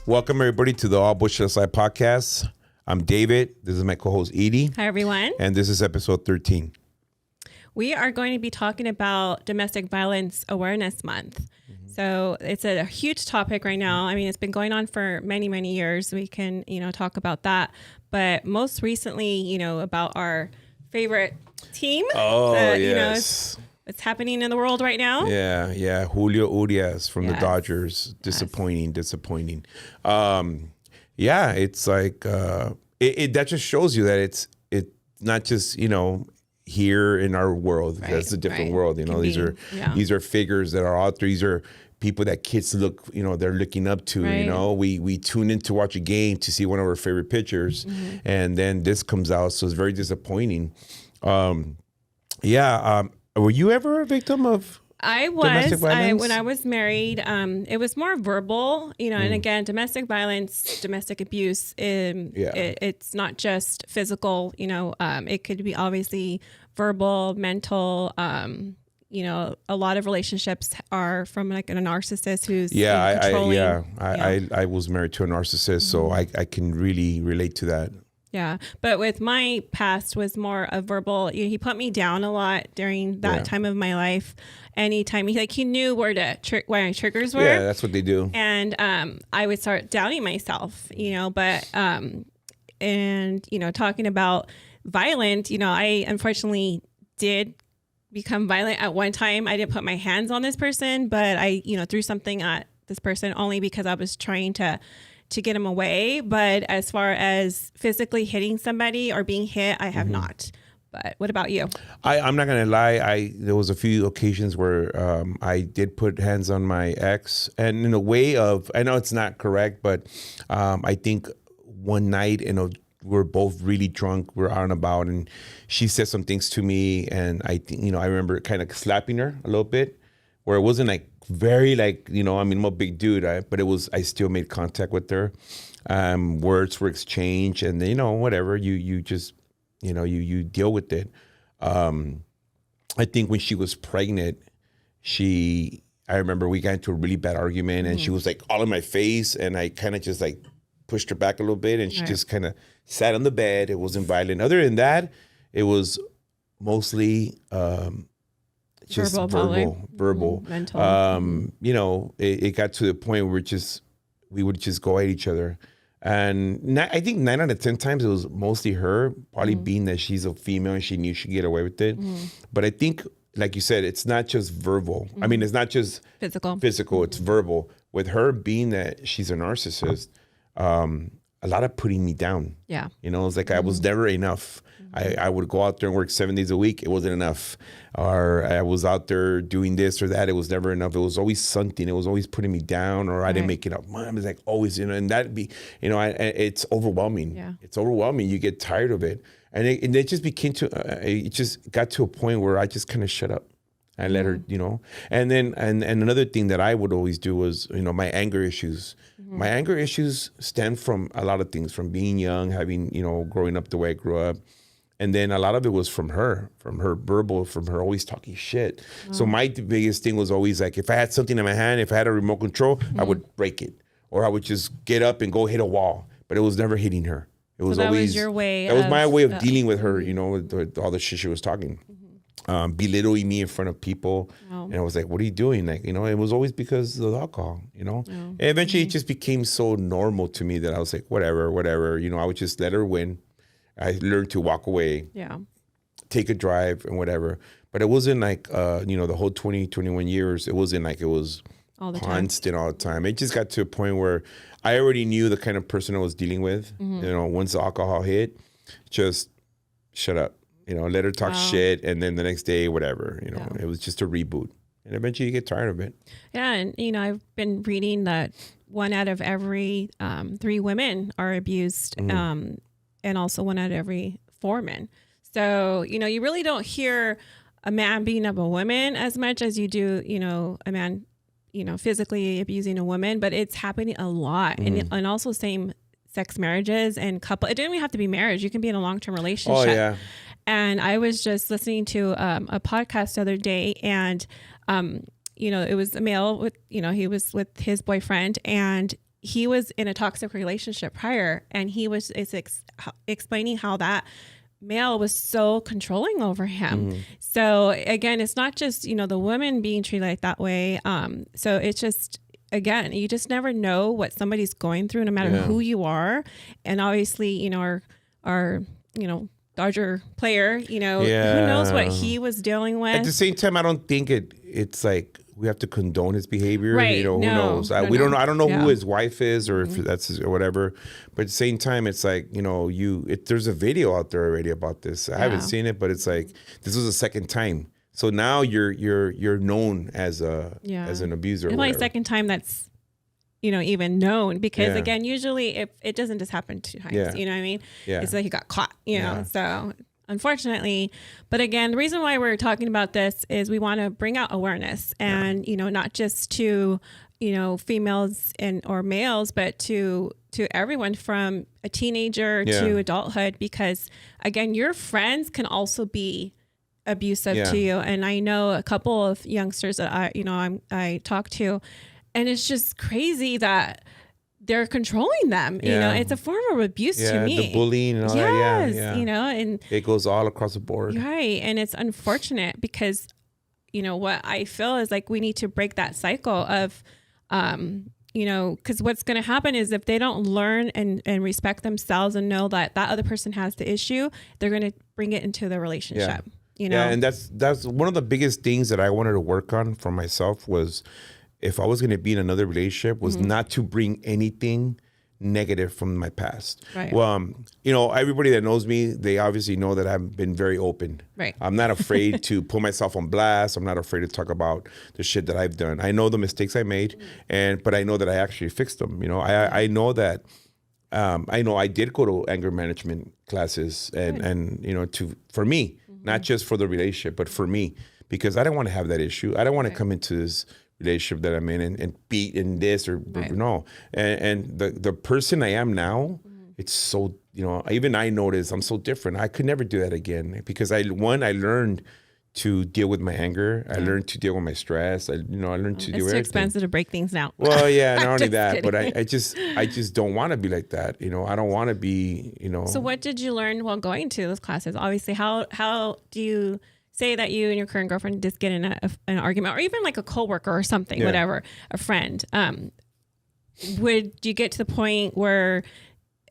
Welcome, everybody, to the All Bullshit Aside podcast. I'm David. This is my co-host, Edie. Hi, everyone. And this is episode 13. We are going to be talking about Domestic Violence Awareness Month. Mm-hmm. So it's a huge topic right now. I mean, it's been going on for many, many years. We can, talk about that. But most recently, about our favorite team. Oh, yes. What's happening in the world right now. Yeah. Julio Urias from the Dodgers. Disappointing. It's like, that just shows you that it's not just, here in our world. Right, that's a different world. These are figures that are out there. These are people that kids look, they're looking up to. Right. We tune in to watch a game to see one of our favorite pitchers, and then this comes out, so it's very disappointing. Were you ever a victim of? I was. When I was married, it was more verbal, and again, domestic violence, domestic abuse, it's not just physical, it could be obviously verbal, mental, a lot of relationships are from like a narcissist who's controlling. I was married to a narcissist, so I can really relate to that. Yeah. But with my past was more of verbal. He put me down a lot during that time of my life. Anytime he knew where my triggers were. Yeah, that's what they do. And I would start doubting myself, but talking about violent, I unfortunately did become violent at one time. I didn't put my hands on this person, but I, threw something at this person only because I was trying to get him away. But as far as physically hitting somebody or being hit, I have not. But what about you? I'm not going to lie. There was a few occasions where I did put hands on my ex, and in a way of, I know it's not correct, but I think one night, we're both really drunk. We're out and about, and she said some things to me, and I think, I remember kind of slapping her a little bit, where it wasn't like very like, I'm a big dude, but it was, I still made contact with her. Words were exchanged, and whatever, you just, you deal with it. I think when she was pregnant, I remember we got into a really bad argument, and she was like all in my face, and I kind of just like pushed her back a little bit, and she just kind of sat on the bed. It wasn't violent. Other than that, it was mostly just verbal, mental. It got to the point where we would just go at each other. And I think 9 out of 10 times it was mostly her, probably being that she's a female and she knew she'd get away with it. But I think, like you said, it's not just verbal. I mean, it's not just physical, it's verbal. With her being that she's a narcissist, a lot of putting me down. Yeah. It's like I was never enough. I would go out there and work 7 days a week. It wasn't enough. Or I was out there doing this or that. It was never enough. It was always something. It was always putting me down, or I didn't make it up. Mom is like always, and that'd be, it's overwhelming. Yeah. It's overwhelming. You get tired of it. And it just became it just got to a point where I just kind of shut up. I let her, and then, and another thing that I would always do was, my anger issues. My anger issues stem from a lot of things, from being young, having, growing up the way I grew up. And then a lot of it was from her verbal, from her always talking shit. So my biggest thing was always like, if I had something in my hand, if I had a remote control, I would break it. Or I would just get up and go hit a wall. But it was never hitting her. It was always your way. That was my way of dealing with her, with all the shit she was talking. Belittling me in front of people. And I was like, what are you doing? Like, it was always because of the alcohol, And eventually it just became so normal to me that I was like, whatever. I would just let her win. I learned to walk away, take a drive and whatever. But it wasn't like, the whole 20, 21 years, it wasn't like it was all the constant all the time. It just got to a point where I already knew the kind of person I was dealing with. Once the alcohol hit, just shut up. Let her talk shit, and then the next day, whatever. It was just a reboot. And eventually you get tired of it. Yeah, and, I've been reading that 1 out of every 3 women are abused, and also 1 out of every 4 men. So, you really don't hear a man beating up a woman as much as you do, a man, physically abusing a woman, but it's happening a lot. And also same sex marriages and couple. It didn't even have to be marriage. You can be in a long-term relationship. Oh, yeah. And I was just listening to a podcast the other day, and, it was a male with, he was with his boyfriend, and he was in a toxic relationship prior, and he was explaining how that male was so controlling over him. So again, it's not just, the woman being treated like that way. So it's just, again, you just never know what somebody's going through, no matter who you are. And obviously, our Dodger player, who knows what he was dealing with. At the same time, I don't think it's like we have to condone his behavior. Right. Who knows? We don't know. I don't know who his wife is, or if that's his, or whatever. But at the same time, it's like, there's a video out there already about this. I haven't seen it, but it's like, this was the second time. So now you're known as an abuser. It's my second time that's, even known, because again, usually it doesn't just happen 2 times, you know what I mean? Yeah. It's like he got caught, so unfortunately. But again, the reason why we're talking about this is we want to bring out awareness, and, not just to, females or males, but to everyone from a teenager to adulthood, because again, your friends can also be abusive to you. And I know a couple of youngsters that I talk to, and it's just crazy that they're controlling them. It's a form of abuse to me. The bullying and all that. Yeah. And it goes all across the board. Right. And it's unfortunate, because, what I feel is like we need to break that cycle of, because what's going to happen is if they don't learn and respect themselves and know that other person has the issue, they're going to bring it into the relationship. Yeah, and that's one of the biggest things that I wanted to work on for myself was, if I was going to be in another relationship, was not to bring anything negative from my past. Right. Well, everybody that knows me, they obviously know that I've been very open. Right. I'm not afraid to put myself on blast. I'm not afraid to talk about the shit that I've done. I know the mistakes I made, but I know that I actually fixed them. I know that. I know I did go to anger management classes, and for me, not just for the relationship, but for me, because I don't want to have that issue. I don't want to come into this relationship that I'm in and beat in this or no. And the person I am now, it's so, even I notice I'm so different. I could never do that again, because I learned to deal with my anger. I learned to deal with my stress. I learned to deal with everything. It's too expensive to break things now. Well, yeah, not only that, but I just don't want to be like that. I don't want to be, So what did you learn while going to those classes? Obviously, how do you say that you and your current girlfriend just get in an argument, or even like a coworker or something, whatever, a friend? Would you get to the point where,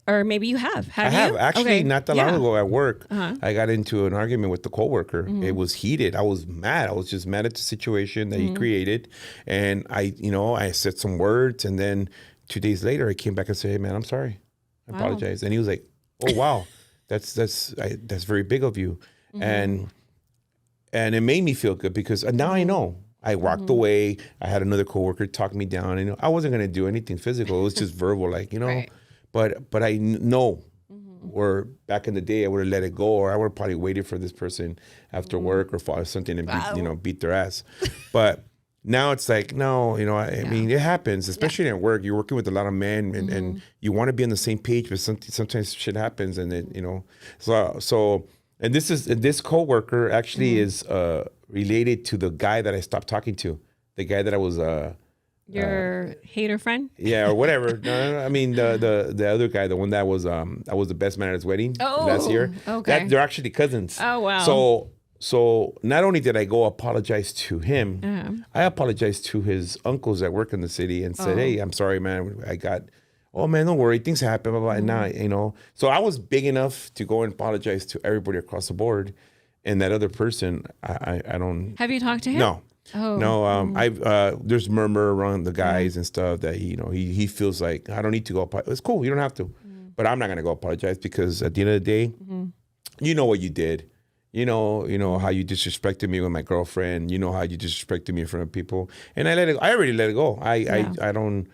or maybe you have I have you? actually, okay. not that long ago at work, I got into an argument with the coworker. It was heated. I was mad. I was just mad at the situation that he created. And I said some words, and then 2 days later I came back and said, "Hey man, I'm sorry. I apologize." And he was like, "Oh wow, that's very big of you." And it made me feel good, because now I know. I walked away. I had another coworker talk me down, and I wasn't going to do anything physical. It was just verbal, like, Right. But I know, or back in the day, I would have let it go, or I would have probably waited for this person after work or for something and beat their ass. But now it's like, no, I mean, it happens, especially at work. You're working with a lot of men, and you want to be on the same page, but sometimes shit happens, and then, so. And this coworker actually is related to the guy that I stopped talking to, the guy that I was your hater friend. Yeah, or whatever. No, I mean the other guy, the one that was I was the best man at his wedding last year. Okay, they're actually cousins. Oh wow. So not only did I go apologize to him, I apologized to his uncles that work in the city and said, "Hey, I'm sorry, man. Oh man, don't worry, things happen, blah, blah, and now, So I was big enough to go and apologize to everybody across the board, and that other person, I don't. Have you talked to him? No. Oh. No. There's murmur around the guys and stuff that he feels like I don't need to go apologize. It's cool, you don't have to, but I'm not gonna go apologize, because at the end of the day, you know what you did. You know how you disrespected me with my girlfriend. You know how you disrespected me in front of people, and I already let it go. I don't.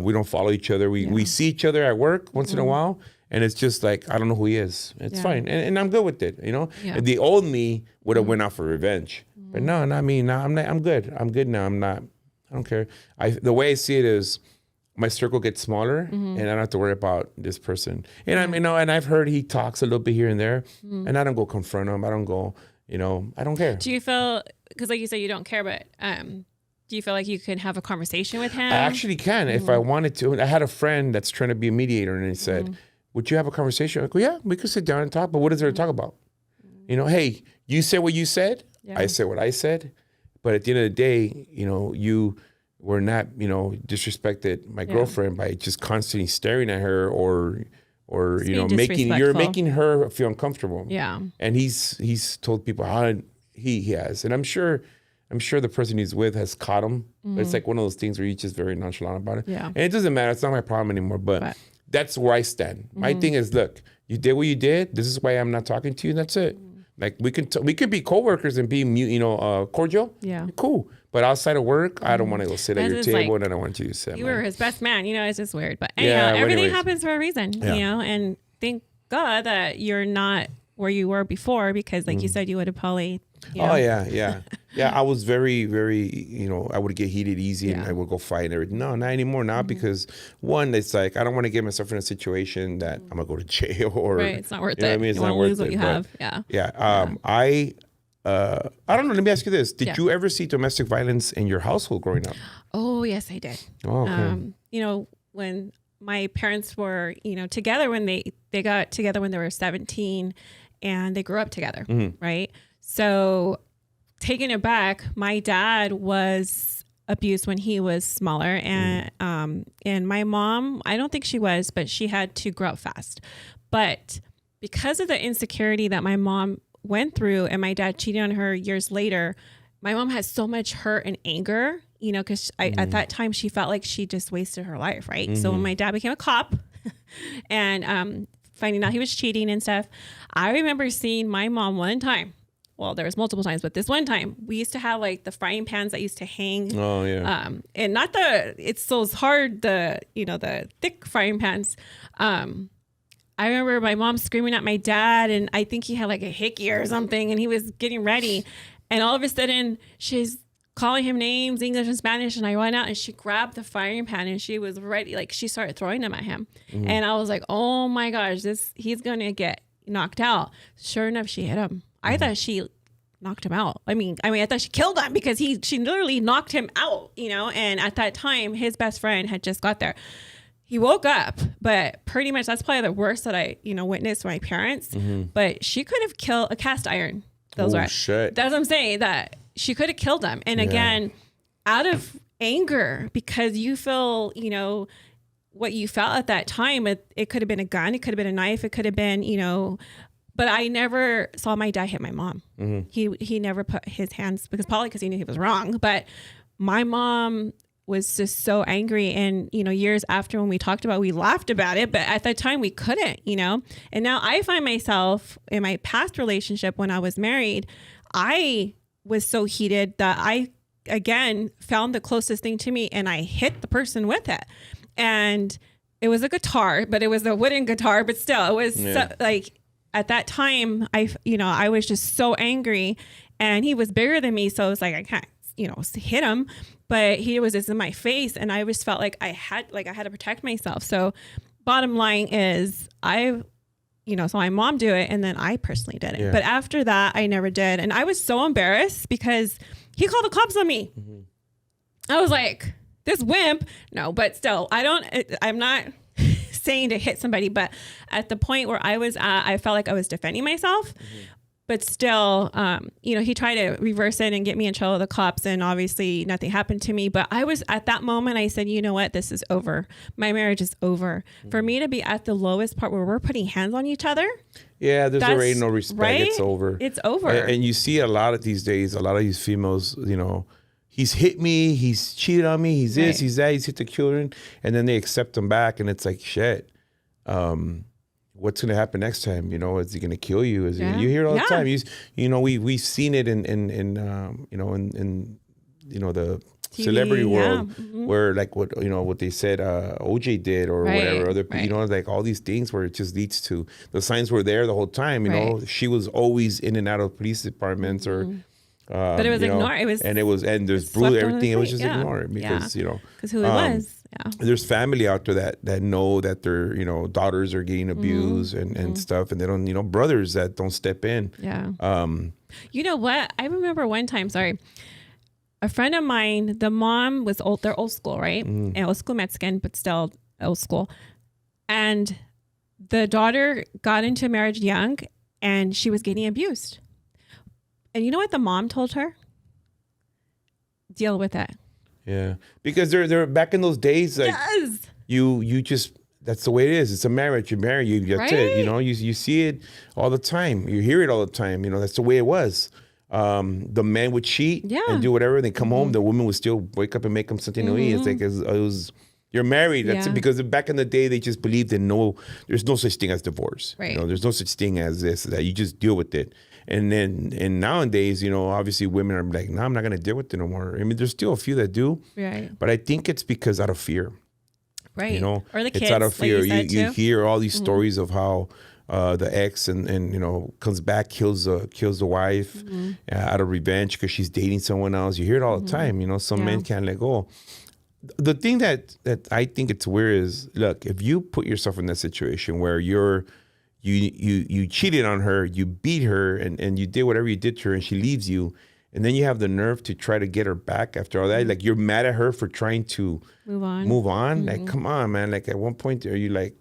We don't follow each other. We see each other at work once in a while, and it's just like, I don't know who he is. It's fine, and I'm good with it. And the old me would have went out for revenge, but no, not me. No, I'm good. I'm good now. I don't care. The way I see it is, my circle gets smaller, and I don't have to worry about this person. And and I've heard he talks a little bit here and there, and I don't go confront him. I don't go. I don't care. Do you feel, because like you said, you don't care, but Do you feel like you can have a conversation with him? I actually can if I wanted to. I had a friend that's trying to be a mediator, and he said, "Would you have a conversation?" I go, "Yeah, we could sit down and talk." But what is there to talk about? Hey, you said what you said. Yeah. I said what I said. But at the end of the day, you were not, disrespected my girlfriend by just constantly staring at her or making her feel uncomfortable. Yeah. And he's told people how he has, and I'm sure the person he's with has caught him. But it's like one of those things where you're just very nonchalant about it. Yeah. And it doesn't matter. It's not my problem anymore. But that's where I stand. My thing is, look, you did what you did. This is why I'm not talking to you. And that's it. Like we could be coworkers and be cordial. Yeah. Cool. But outside of work, I don't want to go sit at your table, and I don't want you to sit. You were his best man. It's just weird. But anyhow, everything happens for a reason. And thank God that you're not where you were before, because like you said, you would have probably. Oh yeah. I was very, very. I would get heated easy, and I would go fight and everything. No, not anymore now, because one, it's like I don't want to get myself in a situation that I'm gonna go to jail or. Right, it's not worth it. I mean, it's you not worth lose what you have. Yeah. Yeah. I don't know. Let me ask you this: did you ever see domestic violence in your household growing up? Oh yes, I did. Oh, okay. When my parents were, together, when they got together when they were 17, and they grew up together, right? So, taking it back, my dad was abused when he was smaller, and my mom, I don't think she was, but she had to grow up fast. But because of the insecurity that my mom went through, and my dad cheated on her years later, my mom had so much hurt and anger, because at that time she felt like she just wasted her life, right? So when my dad became a cop, and finding out he was cheating and stuff, I remember seeing my mom one time. Well, there was multiple times, but this one time we used to have like the frying pans that used to hang. Oh yeah. And not it's so hard, the thick frying pans. I remember my mom screaming at my dad, and I think he had like a hickey or something, and he was getting ready, and all of a sudden she's calling him names, English and Spanish, and I went out and she grabbed the frying pan and she was ready, like she started throwing them at him, and I was like, oh my gosh, he's gonna get knocked out. Sure enough, she hit him. I thought she knocked him out. I mean, I thought she killed him, because she literally knocked him out, and at that time, his best friend had just got there. He woke up, but pretty much that's probably the worst that I, witnessed my parents. But she could have killed a cast iron. Shit. That's what I'm saying, that she could have killed him. And again, out of anger, because you feel, what you felt at that time, it could have been a gun, it could have been a knife, it could have been, but I never saw my dad hit my mom. He never put his hands, probably because he knew he was wrong. But my mom was just so angry. And, years after, when we talked about it, we laughed about it. But at that time we couldn't, And now I find myself in my past relationship, when I was married, I was so heated that I, again, found the closest thing to me and I hit the person with it. And it was a guitar, but it was a wooden guitar, but still it was at that time, I was just so angry, and he was bigger than me. So it was like, I can't, hit him, but he was just in my face, and I just felt like I had to protect myself. So bottom line is so my mom do it, and then I personally did it. Yeah. But after that, I never did. And I was so embarrassed because he called the cops on me. I was like, this wimp. No, but still, I'm not saying to hit somebody, but at the point where I was at, I felt like I was defending myself. But still, he tried to reverse it and get me in trouble with the cops, and obviously nothing happened to me. But I was at that moment, I said, you know what, this is over. My marriage is over. For me to be at the lowest part where we're putting hands on each other. Yeah, there's already no respect. Right? It's over. It's over. And you see a lot of these days, a lot of these females, he's hit me, he's cheated on me, he's this, he's that, he's hit the children, and then they accept him back, and it's like, shit. What's going to happen next time? Is he going to kill you? You hear it all the time. We've seen it in the TV, celebrity world, where like what they said OJ did or whatever other like all these things where it just leads to the signs were there the whole time. She was always in and out of police departments or. But it was ignored. And there's brutal everything. It was just ignored because because who it was. Yeah. There's family out there that know that their daughters are getting abused and stuff, and they don't brothers that don't step in. Yeah. You know what? I remember one time. Sorry, a friend of mine, the mom was old. They're old school, right? And old school Mexican, but still old school. And the daughter got into marriage young, and she was getting abused. And you know what the mom told her? Deal with it. Yeah, because they're back in those days. Like, yes. You just, that's the way it is. It's a marriage. You marry, that's it. You know, you see it all the time. You hear it all the time. You know, that's the way it was. The man would cheat and do whatever. They come home. The woman would still wake up and make them something to eat. It's like it was you're married. That's it. Because back in the day, they just believed in there's no such thing as divorce. Right. You know, there's no such thing as this. That you just deal with it. And nowadays, you know, obviously women are like, no, I'm not going to deal with it no more. I mean, there's still a few that do. Right. But I think it's because out of fear. Right. You know, or the kids, it's out of fear. Like you hear all these stories of how the ex and you know comes back, kills the wife out of revenge because she's dating someone else. You hear it all the time. You know, some men can't let go. The thing that I think it's weird is, look, if you put yourself in that situation where you cheated on her, you beat her, and you did whatever you did to her, and she leaves you, and then you have the nerve to try to get her back after all that. Like, you're mad at her for trying to move on. Like, come on, man. Like, at one point, are you like?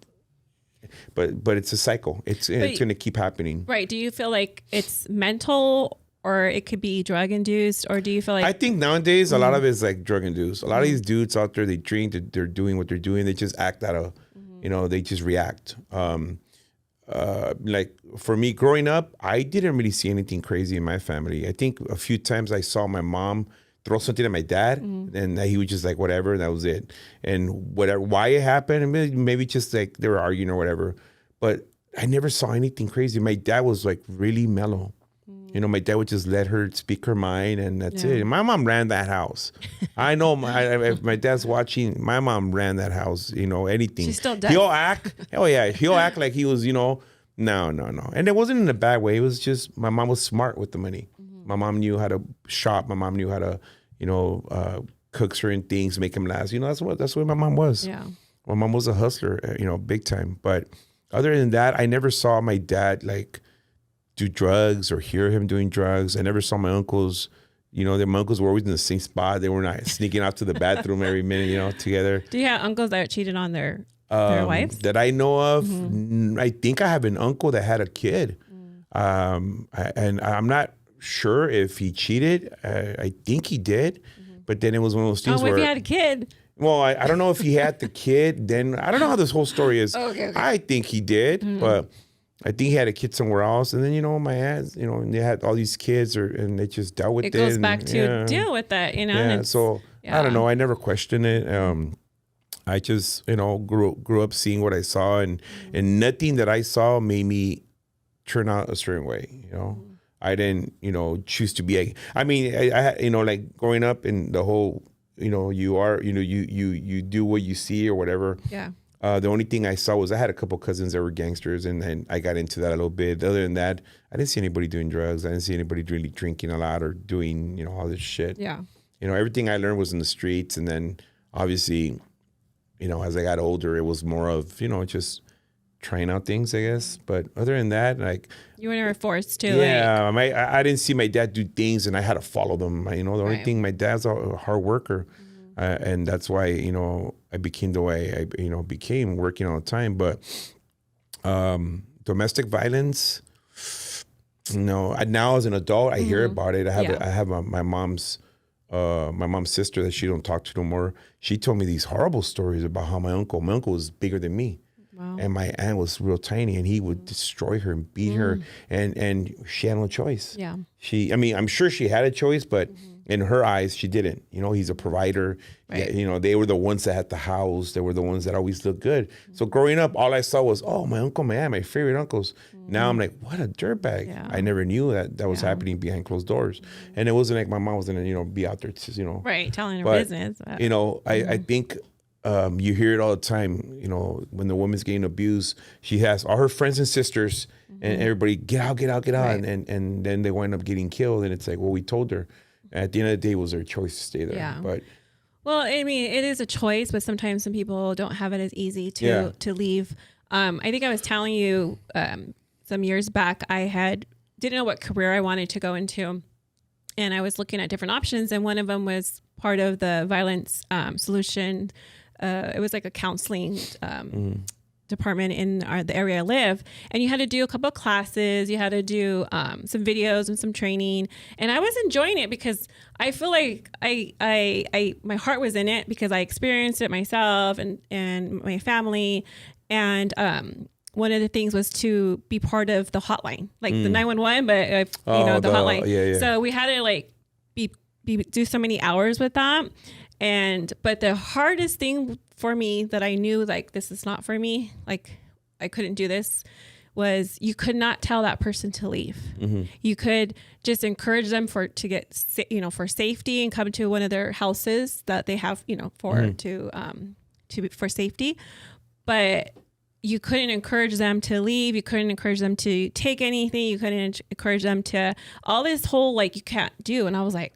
But it's a cycle. It's going to keep happening. Right. Do you feel like it's mental, or it could be drug induced, or do you feel like? I think nowadays a lot of it is like drug induced. A lot of these dudes out there, they drink, they're doing what they're doing. They just act out of, you know, they just react. Like for me growing up, I didn't really see anything crazy in my family. I think a few times I saw my mom throw something at my dad, and he was just like, whatever, and that was it. And whatever, why it happened, maybe just like they were arguing or whatever. But I never saw anything crazy. My dad was like really mellow. You know, my dad would just let her speak her mind, and that's it. And my mom ran that house. I know if my dad's watching, my mom ran that house. You know, anything. She still does. He'll act. Oh yeah, he'll act like he was. You know, no. And it wasn't in a bad way. It was just my mom was smart with the money. My mom knew how to shop. My mom knew how to, you know, cook certain things, make them last. You know, that's what my mom was. Yeah. My mom was a hustler. You know, big time. But other than that, I never saw my dad like do drugs or hear him doing drugs. I never saw my uncles, you know, my uncles were always in the same spot. They were not sneaking out to the bathroom every minute, you know, together. Do you have uncles that cheated on their wives? That I know of. I think I have an uncle that had a kid. And I'm not sure if he cheated. I think he did. But then it was one of those things where... if he had a kid? Well, I don't know if he had the kid. Then I don't know how this whole story is. Okay. I think he did, but... I think he had a kid somewhere else, and then you know my aunts, you know, and they had all these kids, and they just dealt with it. It goes back to deal with that, you know. Yeah, so I don't know. I never questioned it. I just, you know, grew up seeing what I saw, and nothing that I saw made me turn out a certain way. You know, I didn't, you know, choose to be. I mean, I had, you know, like growing up in the whole, you know, you do what you see or whatever. Yeah. The only thing I saw was I had a couple cousins that were gangsters, and then I got into that a little bit. Other than that, I didn't see anybody doing drugs. I didn't see anybody really drinking a lot or doing, you know, all this shit. Yeah. You know, everything I learned was in the streets, and then obviously, you know, as I got older, it was more of, you know, just trying out things, I guess. But other than that, like... You were never forced to. Yeah, I didn't see my dad do things, and I had to follow them. You know, the only thing, my dad's a hard worker. And that's why, you know, I became the way I, you know, became, working all the time. But domestic violence, no. Now as an adult, I hear about it. I have my mom's sister that she don't talk to no more. She told me these horrible stories about how my uncle was bigger than me. Wow. And my aunt was real tiny, and he would destroy her and beat her, and she had no choice. Yeah. I'm sure she had a choice, but in her eyes, she didn't. You know, he's a provider. Right. Yeah, you know, they were the ones that had the house. They were the ones that always looked good. So growing up, all I saw was, oh, my uncle, my aunt, my favorite uncles. Now I'm like, what a dirtbag. Yeah. I never knew that was happening behind closed doors. And it wasn't like my mom was going to, you know, be out there, to, you know. Right, telling her business. You know, I think you hear it all the time. You know, when the woman's getting abused, she has all her friends and sisters and everybody, get out. Right. And then they wind up getting killed. And it's like, well, we told her. At the end of the day, it was their choice to stay there. Yeah. But well, I mean, it is a choice, but sometimes some people don't have it as easy to leave. I think I was telling you some years back, I didn't know what career I wanted to go into. and I was looking at different options, and one of them was part of the violence solution. It was like a counseling department in the area I live, and you had to do a couple of classes, you had to do some videos and some training, and I was enjoying it because I feel like I my heart was in it because I experienced it myself and my family, and one of the things was to be part of the hotline, like the 911, but the hotline. Yeah. So we had to like do so many hours with that. But the hardest thing for me that I knew, like, this is not for me, like I couldn't do this, was you could not tell that person to leave. You could just encourage them for safety and come to one of their houses that they have, for safety. But you couldn't encourage them to leave. You couldn't encourage them to take anything. You couldn't encourage them to all this whole, like, you can't do. And I was like,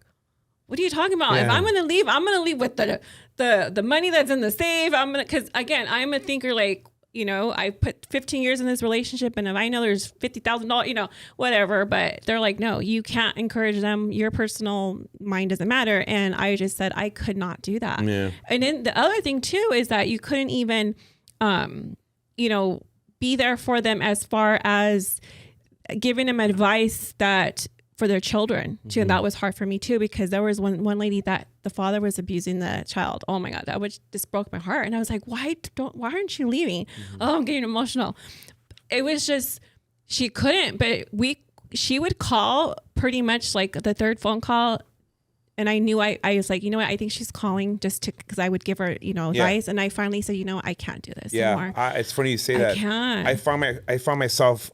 what are you talking about? Yeah. If I'm going to leave, I'm going to leave with the money that's in the safe. Because again, I'm a thinker, like, I put 15 years in this relationship, and if I know there's $50,000, whatever, but they're like, no, you can't encourage them. Your personal mind doesn't matter. And I just said, I could not do that. Yeah. And then the other thing too, is that you couldn't even, be there for them as far as giving them advice that for their children too. And that was hard for me too, because there was one lady that the father was abusing the child. Oh my God, that just broke my heart. And I was like, why aren't you leaving? Oh, I'm getting emotional. It was just, she couldn't, but she would call pretty much like the third phone call. And I knew I was like, you know what? I think she's calling because I would give her, advice. And I finally said, I can't do this anymore. It's funny you say that. I can't. I found myself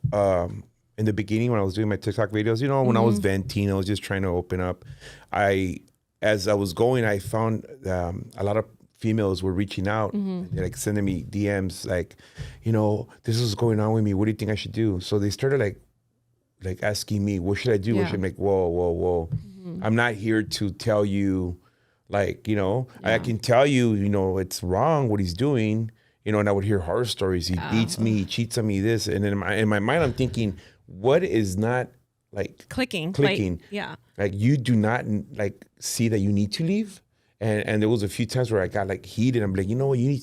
in the beginning when I was doing my TikTok videos, when I was venting, I was just trying to open up. As I was going, I found a lot of females were reaching out, like sending me DMs, like, this is going on with me. What do you think I should do? So they started like asking me, what should I do? Yeah. What should I make? Whoa. I'm not here to tell you, like, I can tell you, it's wrong what he's doing, and I would hear horror stories. He beats me, he cheats on me, this. And then in my mind, I'm thinking, what is not like clicking? Like you do not like see that you need to leave. And there was a few times where I got like heated. I'm like, you know what, you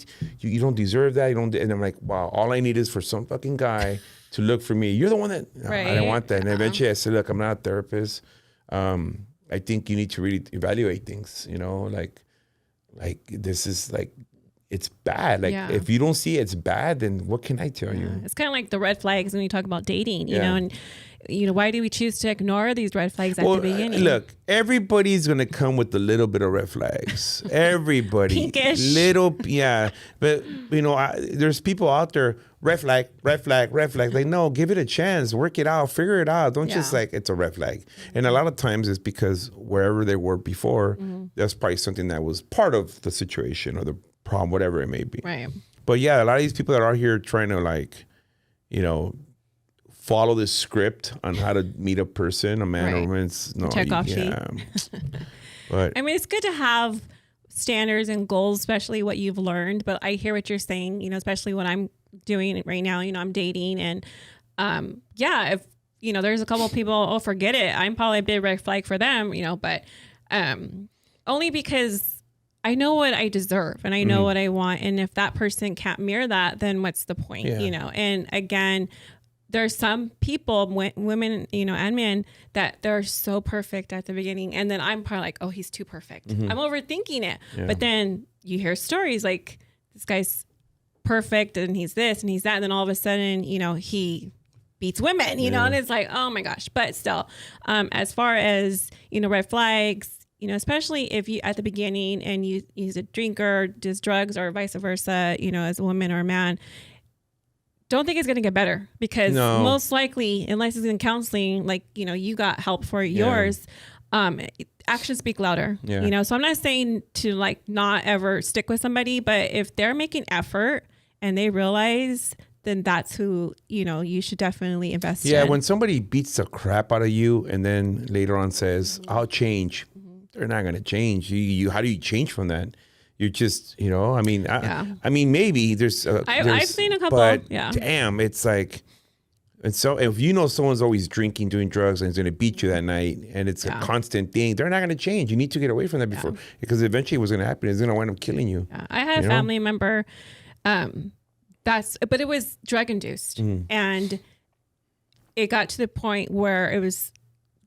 don't deserve that. You don't. And I'm like, wow, all I need is for some fucking guy to look for me. You're the one that I don't want that. And eventually I said, look, I'm not a therapist. I think you need to really evaluate things, like this is like, it's bad. Like if you don't see it's bad, then what can I tell you? It's kind of like the red flags when you talk about dating, you know, and why do we choose to ignore these red flags at the beginning? Look, everybody's going to come with a little bit of red flags. Everybody. Pinkish. But there's people out there, red flag. Like, no, give it a chance, work it out, figure it out. Don't just like, it's a red flag. And a lot of times it's because wherever they were before, that's probably something that was part of the situation or the problem, whatever it may be. Right. But yeah, a lot of these people that are here trying to like, follow this script on how to meet a person, a man or woman. Check off sheet. But I mean, it's good to have standards and goals, especially what you've learned. But I hear what you're saying, especially what I'm doing it right now. I'm dating, and if there's a couple of people, forget it. I'm probably a big red flag for them, but only because I know what I deserve and I know what I want. And if that person can't mirror that, then what's the point, And again, there's some people, women, and men, that they're so perfect at the beginning. And then I'm probably like, oh, he's too perfect. I'm overthinking it. Yeah. But then you hear stories like this guy's perfect and he's this and he's that. And then all of a sudden, he beats women, and it's like, oh my gosh. But still, as far as, red flags, especially if you at the beginning and he's a drinker, does drugs or vice versa, as a woman or a man, don't think it's going to get better because most likely, unless it's in counseling, like, you got help for yours, actions speak louder, so I'm not saying to like not ever stick with somebody, but if they're making effort and they realize, then that's who, you should definitely invest in. Yeah. When somebody beats the crap out of you and then later on says, I'll change, they're not going to change. How do you change from that? You're just, I mean, maybe there's, I've seen a couple, but damn, it's like, And so if you know someone's always drinking, doing drugs, and is going to beat you that night, and it's a constant thing, they're not going to change. You need to get away from that before, because eventually what's going to happen is going to wind up killing you. Yeah. I had a family member, but it was drug induced, and it got to the point where it was,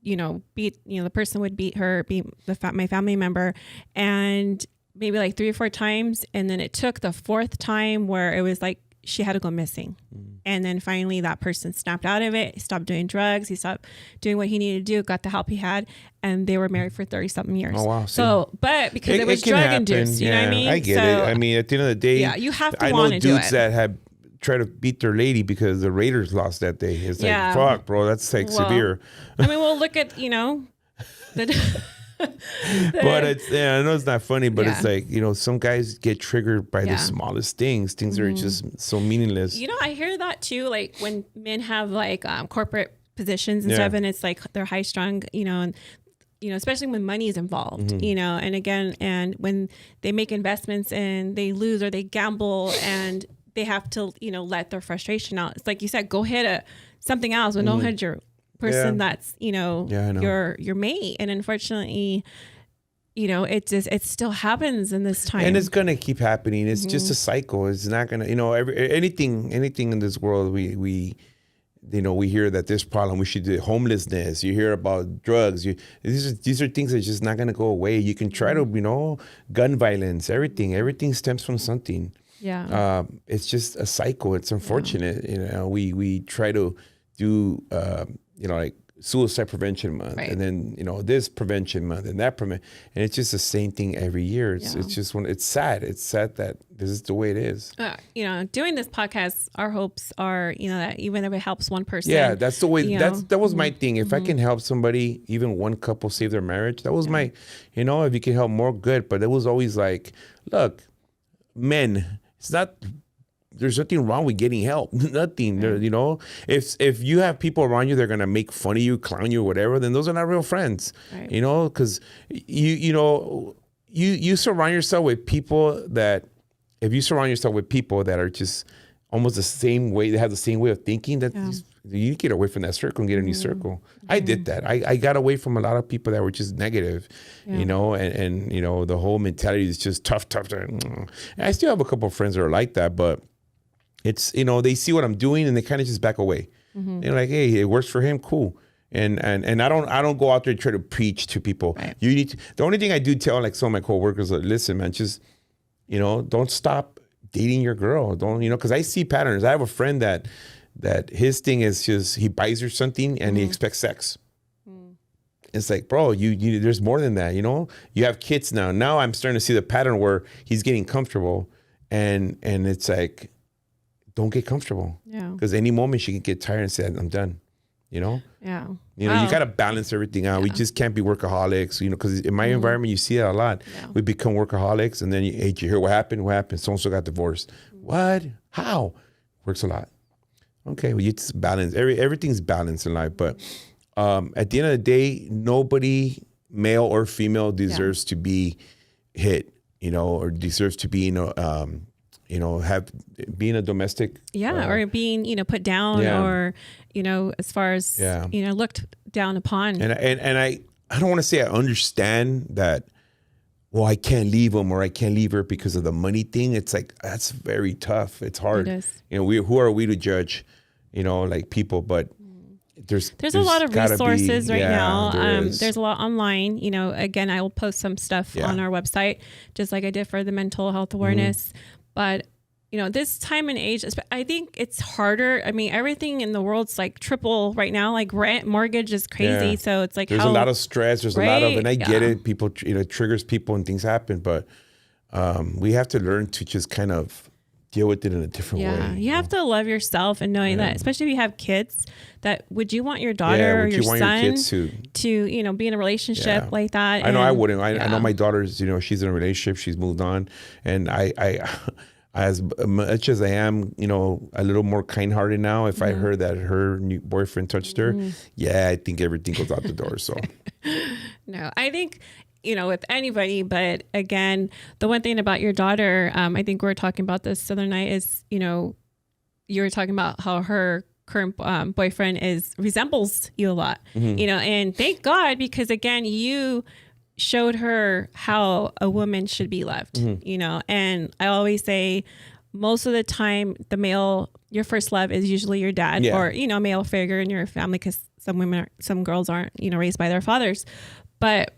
the person would beat my family member, and maybe like 3 or 4 times, and then it took the fourth time where it was like she had to go missing. And then finally that person snapped out of it. He stopped doing drugs. He stopped doing what he needed to do, got the help he had, and they were married for 30 something years. Oh, wow. So, but because it was drug induced, you know what I mean? I get it. I mean, at the end of the day, you have to I want know to do it. dudes that have tried to beat their lady because the Raiders lost that day. It's like, fuck, bro, that's like severe. I mean, we'll look at, but it's, I know it's not funny, but it's like, some guys get triggered by the smallest things. Things are just so meaningless. I hear that too. Like when men have like corporate positions and stuff, and it's like they're high strung, and especially when money is involved, and again, and when they make investments and they lose or they gamble and they have to, let their frustration out. It's like you said, go hit something else, but don't hit your person that's your mate. And unfortunately, it still happens in this time, and it's gonna keep happening. It's just a cycle. It's not gonna, anything in this world, we hear that this problem, we should do homelessness, you hear about drugs, these are things that's just not gonna go away. You can try to, gun violence, everything stems from something. It's just a cycle. It's unfortunate. We try to do like suicide prevention month, and then this prevention month and that and it's just the same thing every year. It's just it's sad that this is the way it is. Doing this podcast, our hopes are that even if it helps one person, that's the way. That was my thing. If I can help somebody, even one couple, save their marriage, that was my, if you can help more, good. But it was always like, look, men, it's not, there's nothing wrong with getting help. Nothing. There, if you have people around you that are gonna make fun of you, clown you, or whatever, then those are not real friends. Right. Because you surround yourself with people that, if you surround yourself with people that are just almost the same way, they have the same way of thinking, that you get away from that circle and get a new circle. I did that. I got away from a lot of people that were just negative, and the whole mentality is just tough. And I still have a couple of friends that are like that, but it's, they see what I'm doing and they kind of just back away. They're like, hey, it works for him, cool. And I don't go out there and try to preach to people. Right. You need to, the only thing I do tell like some of my coworkers, like, listen, man, just don't stop dating your girl. Don't, because I see patterns. I have a friend that his thing is just, he buys her something and he expects sex. It's like, bro, you there's more than that. You have kids now. Now I'm starting to see the pattern where he's getting comfortable, and it's like, don't get comfortable. Because any moment she can get tired and say, I'm done. You got to balance everything out. We just can't be workaholics, because in my environment, you see that a lot. We become workaholics, and then you hear what happened? What happened? So-and-so got divorced. What? How? Works a lot. Okay, well, you just balance. Everything's balanced in life. But at the end of the day, nobody, male or female, deserves to be hit, or deserves to be, being a domestic. Or being, put down or, as far as, looked down upon. And I don't want to say I understand that, well, I can't leave him or I can't leave her because of the money thing. It's like, that's very tough. It's hard. It is. Who are we to judge, like people, but there's a lot of resources right now. There's a lot online. Again, I will post some stuff on our website, just like I did for the mental health awareness. But, this time and age, I think it's harder. I mean, everything in the world's like triple right now, like rent, mortgage is crazy. Yeah. So it's like, there's a lot of stress. There's a lot of, and I get it. People, it triggers people and things happen, but we have to learn to just kind of deal with it in a different way. You have to love yourself and knowing that, especially if you have kids, that would you want your daughter or your son your to be in a relationship like that? I know I wouldn't. I know my daughter's, she's in a relationship, she's moved on, and I as much as I am, a little more kind-hearted now, if I heard that her new boyfriend touched her, I think everything goes out the door. So no, I think, with anybody, but again, the one thing about your daughter, I think we were talking about this the other night, is, you were talking about how her current boyfriend resembles you a lot, and thank God, because again, you showed her how a woman should be loved, and I always say most of the time your first love is usually your dad or, male figure in your family, because some girls aren't, raised by their fathers. But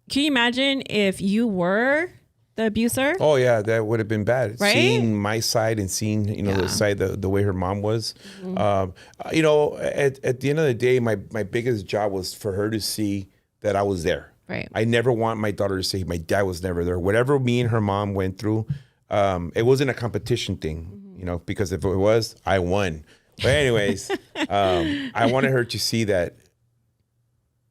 can you imagine if you were the abuser? Oh yeah, that would have been bad. Right? Seeing my side and seeing, the side, the way her mom was, at the end of the day, my biggest job was for her to see that I was there. Right. I never want my daughter to say my dad was never there. Whatever me and her mom went through, it wasn't a competition thing, because if it was, I won. But anyways, I wanted her to see that,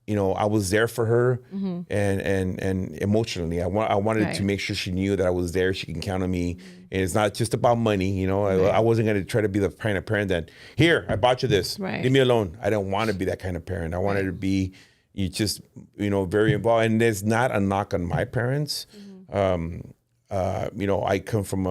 I was there for her, and emotionally, I wanted to make sure she knew that I was there. She can count on me, and it's not just about money. I wasn't going to try to be the kind of parent that, here, I bought you this, leave me alone. I don't want to be that kind of parent. I wanted to be, very involved. And there's not a knock on my parents. I come from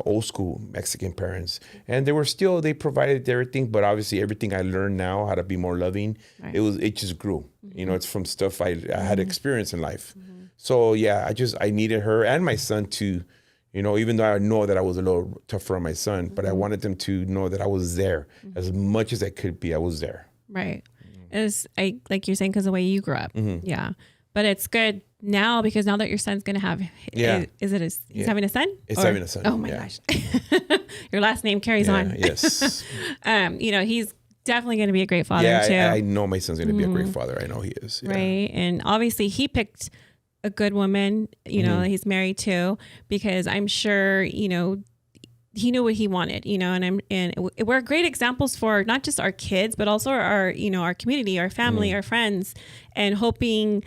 old school Mexican parents, and they provided everything, but obviously everything I learned now how to be more loving, it just grew. It's from stuff I had experience in life. So yeah, I needed her and my son to, even though I know that I was a little tougher on my son, but I wanted them to know that I was there as much as I could be. I was there. Right. Like you're saying, because the way you grew up. Yeah. But it's good now, because now that your son's going to have, he's having a son? It's having a son. Oh my gosh. Your last name carries on. Yes. He's definitely going to be a great father too. I know my son's going to be a great father. I know he is. Yeah. Right. And obviously he picked a good woman, he's married to, because I'm sure, he knew what he wanted, and we're great examples for not just our kids, but also our community, our family, our friends, and hoping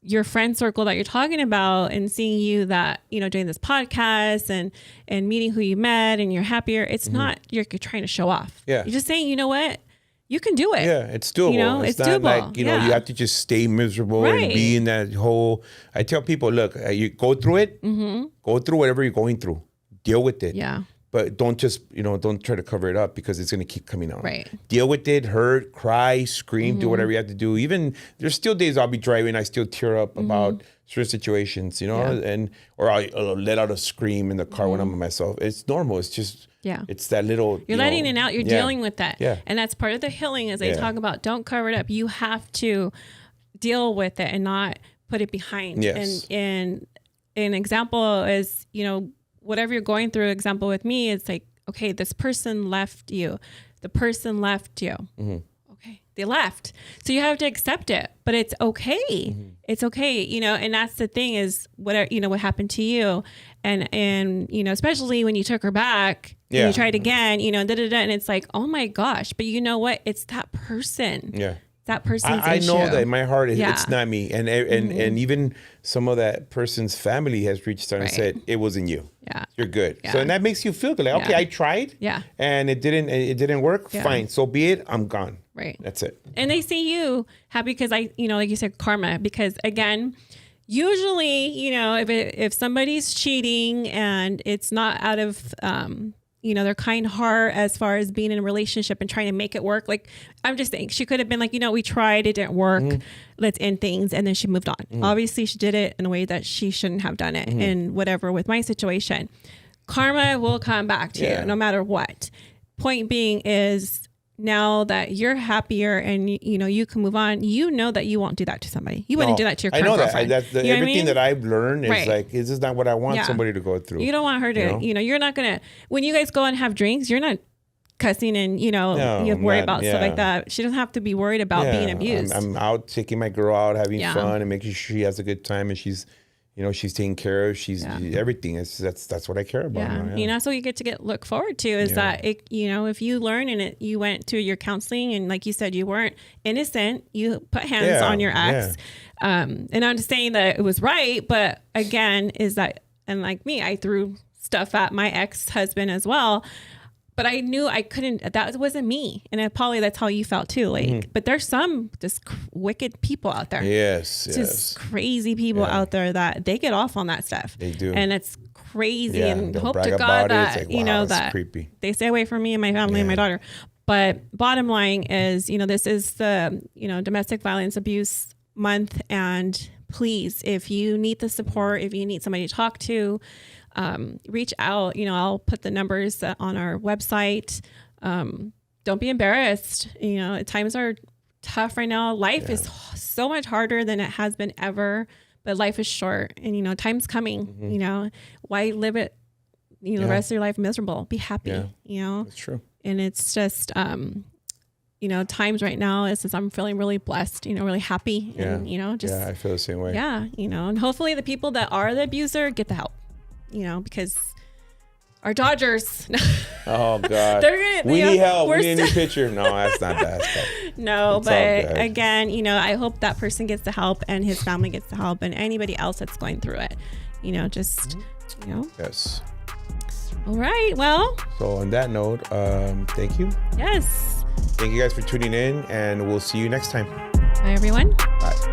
your friend circle that you're talking about and seeing you that, doing this podcast and meeting who you met and you're happier. It's not, you're trying to show off. Yeah. You're just saying, you know what? You can do it. Yeah, it's doable. It's not doable. like, you have to just stay miserable and be in that whole, I tell people, look, you go through it, go through whatever you're going through, deal with it. Yeah. But don't just, don't try to cover it up, because it's going to keep coming out. Right. Deal with it, hurt, cry, scream, do whatever you have to do. Even there's still days I'll be driving, I still tear up about certain situations, or I'll let out a scream in the car when I'm by myself. It's normal. It's just, it's that little. You're letting it out. You're dealing with that. Yeah. And that's part of the healing, as they talk about. Don't cover it up. You have to deal with it and not put it behind. Yes. And an example is, whatever you're going through, example with me, it's like, okay, this person left you. The person left you. Okay. They left. So you have to accept it, but it's okay. It's okay. And that's the thing is what happened to you. And, especially when you took her back and you tried again, and it's like, oh my gosh, but you know what? It's that person. Yeah. That person's I issue. know that in my heart, it's not me. And even some of that person's family has reached out and said, it wasn't you. Yeah. You're good. Yeah. So, and that makes you feel good. Like, okay, I tried. Yeah. And it didn't work. Yeah. Fine. So be it. I'm gone. Right. That's it. And they see you happy because like you said, karma, because again, usually, if somebody's cheating and it's not out of, their kind heart as far as being in a relationship and trying to make it work. Like, I'm just saying, she could have been like, we tried, it didn't work. Let's end things. And then she moved on. Obviously, she did it in a way that she shouldn't have done it. And whatever, with my situation, karma will come back to you no matter what. Point being is, now that you're happier and you can move on, that you won't do that to somebody. You wouldn't do that to your current girlfriend. That's everything that I've learned is like, this is not what I want somebody to go through. You don't want her to, you're not going to, when you guys go and have drinks, you're not cussing and, you worry about stuff like that. She doesn't have to be worried about being abused. I'm out taking my girl out, having fun and making sure she has a good time and she's taken care of. She's everything. That's what I care about. Yeah. That's what you get to look forward to is that if you learn and you went to your counseling and like you said, you weren't innocent, you put hands on your ex. And I'm just saying that it was right. But again, and like me, I threw stuff at my ex-husband as well. But I knew I couldn't, that wasn't me. And probably that's how you felt too. Like, but there's some just wicked people out there. Just crazy people out there that they get off on that stuff. They do. And it's crazy and hope to God that, that creepy. They stay away from me and my family and my daughter. But bottom line is, this is the, domestic violence abuse month. And please, if you need the support, if you need somebody to talk to, reach out. I'll put the numbers on our website. Don't be embarrassed. Times are tough right now. Life is so much harder than it has been ever, but life is short, and time's coming. Why live it the rest of your life miserable? Be happy. That's true. And it's just times right now is I'm feeling really blessed, really happy, and I feel the same way. And hopefully the people that are the abuser get the help, because our Dodgers. Oh God. We need help. We need a new pitcher. No, that's not that. No, but again, I hope that person gets the help and his family gets the help and anybody else that's going through it. Yes. All right. Well. So on that note, thank you. Yes. Thank you guys for tuning in, and we'll see you next time. Bye, everyone. Bye.